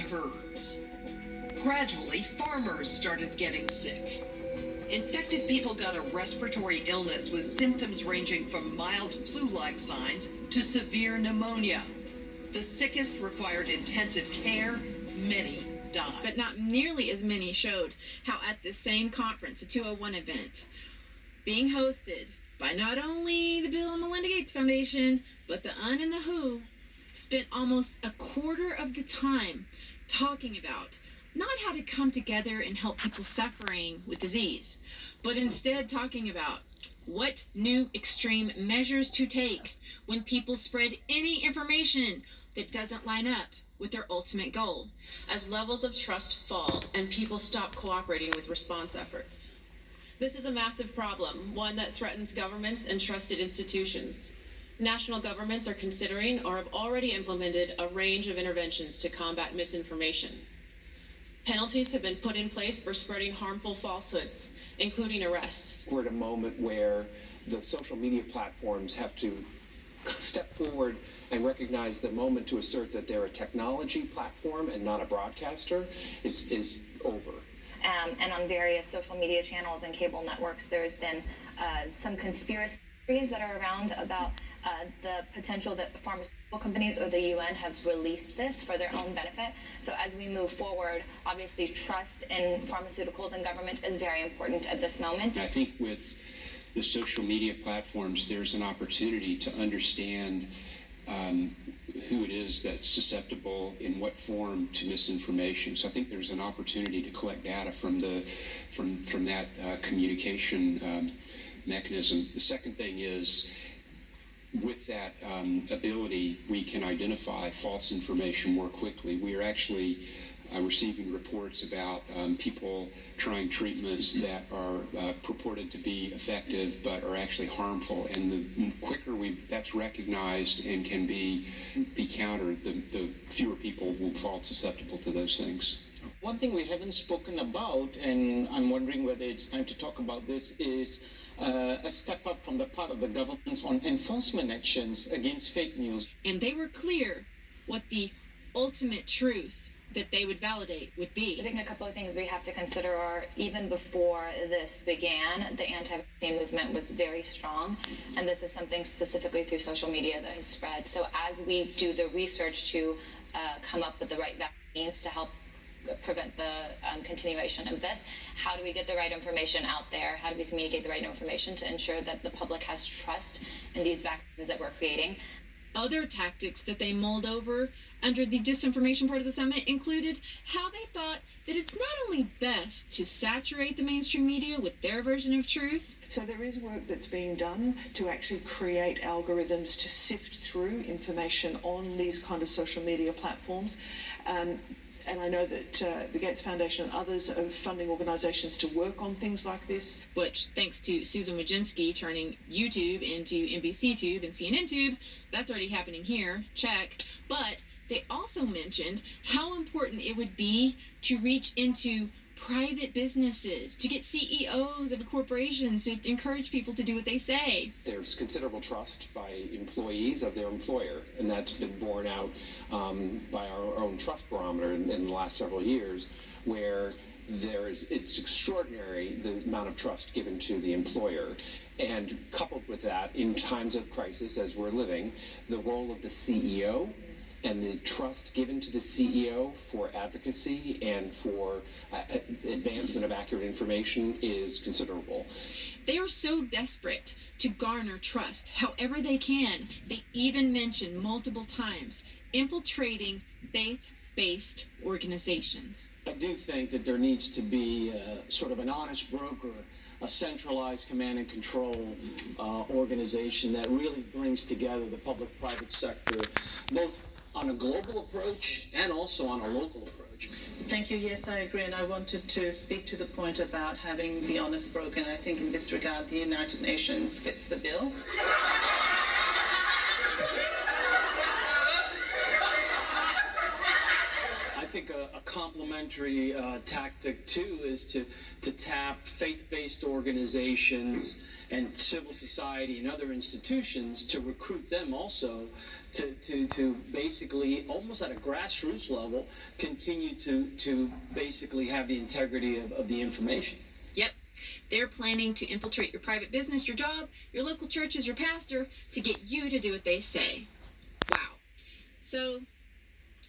herds. Gradually, farmers started getting sick. Infected people got a respiratory illness with symptoms ranging from mild flu-like signs to severe pneumonia. The sickest required intensive care. Many died. But not nearly as many showed how at the same conference, a 201 event, being hosted by not only the Bill and Melinda Gates Foundation, but the UN and the WHO, spent almost a quarter of the time talking about not how to come together and help people suffering with disease, but instead talking about what new extreme measures to take when people spread any information that doesn't line up with their ultimate goal, as levels of trust fall and people stop cooperating with response efforts. This is a massive problem, one that threatens governments and trusted institutions. National governments are considering or have already implemented a range of interventions to combat misinformation. Penalties have been put in place for spreading harmful falsehoods, including arrests. We're at a moment where the social media platforms have to step forward and recognize the moment to assert that they're a technology platform and not a broadcaster is over. And on various social media channels and cable networks, there's been some conspiracies that are around about the potential that pharmaceutical companies or the UN have released this for their own benefit. So as we move forward, obviously trust in pharmaceuticals and government is very important at this moment. I think with the social media platforms, there's an opportunity to understand who it is that's susceptible in what form to misinformation. So I think there's an opportunity to collect data from that communication mechanism. The second thing is, with that ability, we can identify false information more quickly. We are actually receiving reports about people trying treatments that are purported to be effective but are actually harmful. And the quicker that's recognized and can be countered, the fewer people will fall susceptible to those things. One thing we haven't spoken about, and I'm wondering whether it's time to talk about this, is a step up from the part of the governments on enforcement actions against fake news. And they were clear what the ultimate truth that they would validate would be. I think a couple of things we have to consider are, even before this began, the AntiGay movement was very strong, and this is something specifically through social media that has spread. So as we do the research to come up with the right vaccines to help prevent the continuation of this, how do we get the right information out there? How do we communicate the right information to ensure that the public has trust in these vaccines that we're creating? Other tactics that they mulled over under the disinformation part of the summit included how they thought that it's not only best to saturate the mainstream media with their version of truth. So there is work that's being done to actually create algorithms to sift through information on these kind of social media platforms. And I know that the Gates Foundation and others are funding organizations to work on things like this. Which, thanks to Susan Wojcinski turning YouTube into NBC Tube and CNN Tube, that's already happening here, check. But they also mentioned how important it would be to reach into private businesses, to get CEOs of corporations to encourage people to do what they say. There's considerable trust by employees of their employer, and that's been borne out by our own trust barometer in the last several years, where it's extraordinary the amount of trust given to the employer. And coupled with that, in times of crisis as we're living, the role of the CEO and the trust given to the CEO for advocacy and for advancement of accurate information is considerable. They are so desperate to garner trust however they can. They even mention multiple times infiltrating faith-based organizations. I do think that there needs to be sort of an honest broker, a centralized command and control organization that really brings together the public-private sector, both on a global approach and also on a local approach. Thank you. Yes, I agree. And I wanted to speak to the point about having the honest broker. And I think in this regard, the United Nations fits the bill. I think a complementary tactic too is to tap faith-based organizations and civil society and other institutions to recruit them also to basically, almost at a grassroots level, continue to basically have the integrity of the information. Yep. They're planning to infiltrate your private business, your job, your local churches, your pastor, to get you to do what they say. Wow. So,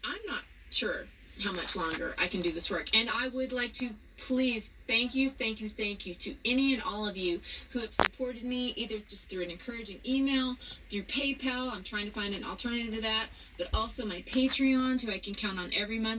I'm not sure how much longer I can do this work. And I would like to please thank you to any and all of you who have supported me, either just through an encouraging email, through PayPal. I'm trying to find an alternative to that, but also my Patreons, who I can count on every month